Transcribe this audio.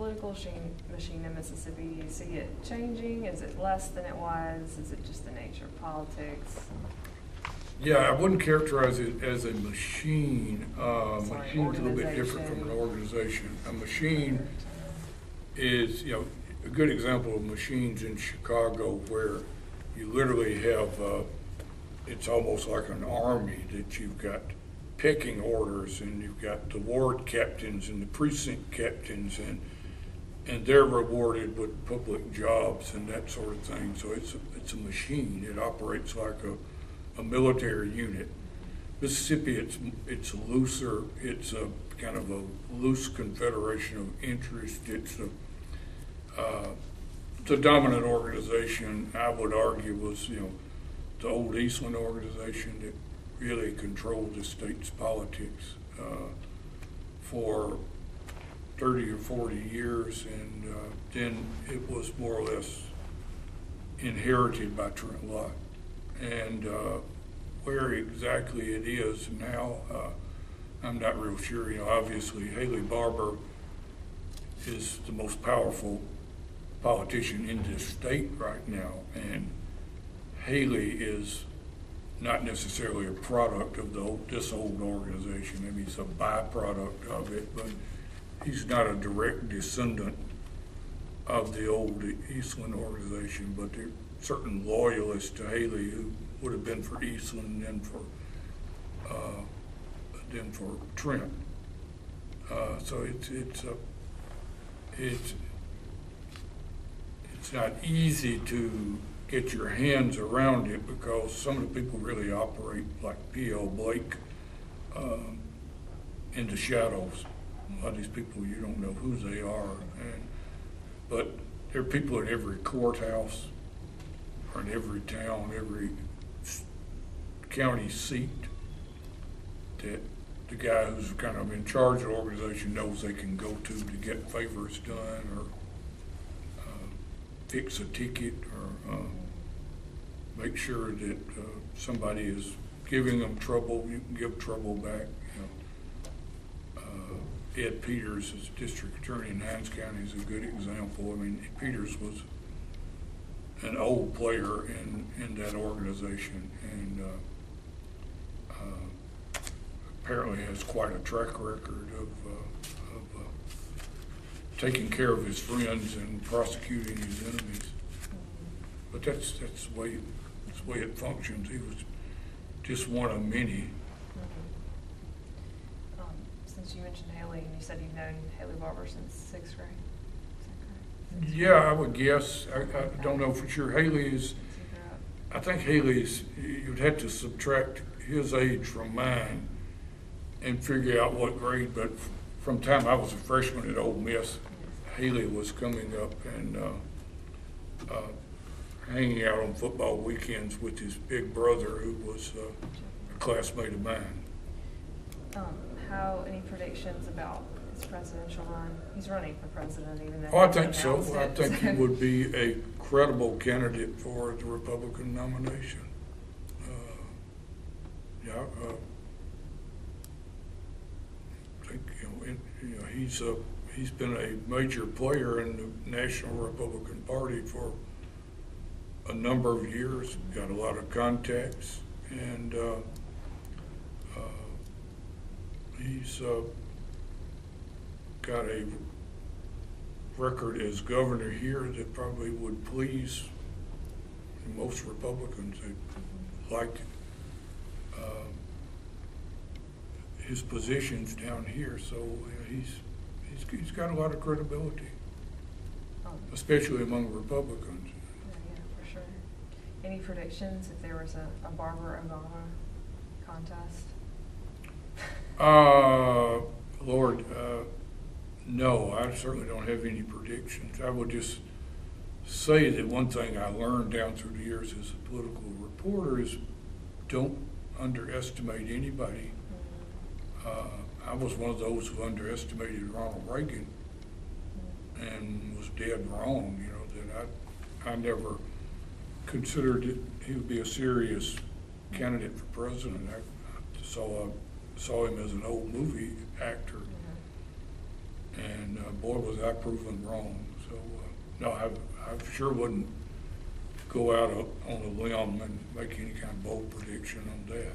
political machine in Mississippi, do you see it changing? Is it less than it was? Is it just the nature of politics? Yeah, I wouldn't characterize it as a machine. Machine's a little bit different from an organization. A machine is, a good example of machines in Chicago where you literally have, it's almost like an army that you've got pecking orders, and you've got the ward captains and the precinct captains, and they're rewarded with public jobs and that sort of thing. So it's a machine. It operates like a military unit. Mississippi, it's looser. It's a kind of a loose confederation of interest. It's the dominant organization, I would argue, was the old Eastland organization that really controlled the state's politics for 30 or 40 years, and then it was more or less inherited by Trent Lott. And where exactly it is now, I'm not real sure. Obviously Haley Barbour is the most powerful politician in this state right now, and Haley is not necessarily a product of this old organization. Maybe he's a byproduct of it, but he's not a direct descendant of the old Eastland organization. But there are certain loyalists to Haley who would have been for Eastland and then for Trent. So it's not easy to get your hands around it because some of the people really operate like P.L. Blake in the shadows. A lot of these people, you don't know who they are, but there are people in every courthouse or in every town, every county seat that the guy who's kind of in charge of the organization knows they can go to get favors done or fix a ticket or make sure that somebody is giving them trouble. You can give trouble back. Ed Peters, as district attorney in Hines County, is a good example. I mean, Peters was an old player in that organization, and apparently has quite a track record of taking care of his friends and prosecuting his enemies. But that's the way it functions. He was just one of many. Since you mentioned Haley, and you said you've known Haley Barbour since 6th grade. Is that correct? Yeah, I would guess. I don't know for sure. I think Haley's, you'd have to subtract his age from mine and figure out what grade, but from the time I was a freshman at Ole Miss, Haley was coming up and hanging out on football weekends with his big brother, who was a classmate of mine. Any predictions about his presidential run? He's running for president, even though. Oh, I think so. I think he would be a credible candidate for the Republican nomination. I think he's been a major player in the National Republican Party for a number of years. Got a lot of contacts, and he's got a record as governor here that probably would please most Republicans. They like his positions down here, so he's got a lot of credibility, especially among Republicans. Yeah, for sure. Any predictions if there was a Barbour-Obama contest? Lord, no, I certainly don't have any predictions. I would just say that one thing I learned down through the years as a political reporter is don't underestimate anybody. I was one of those who underestimated Ronald Reagan and was dead wrong, that I never considered that he would be a serious candidate for president. I saw him as an old movie actor. And boy, was I proven wrong. So, no, I sure wouldn't go out on a limb and make any kind of bold prediction on that.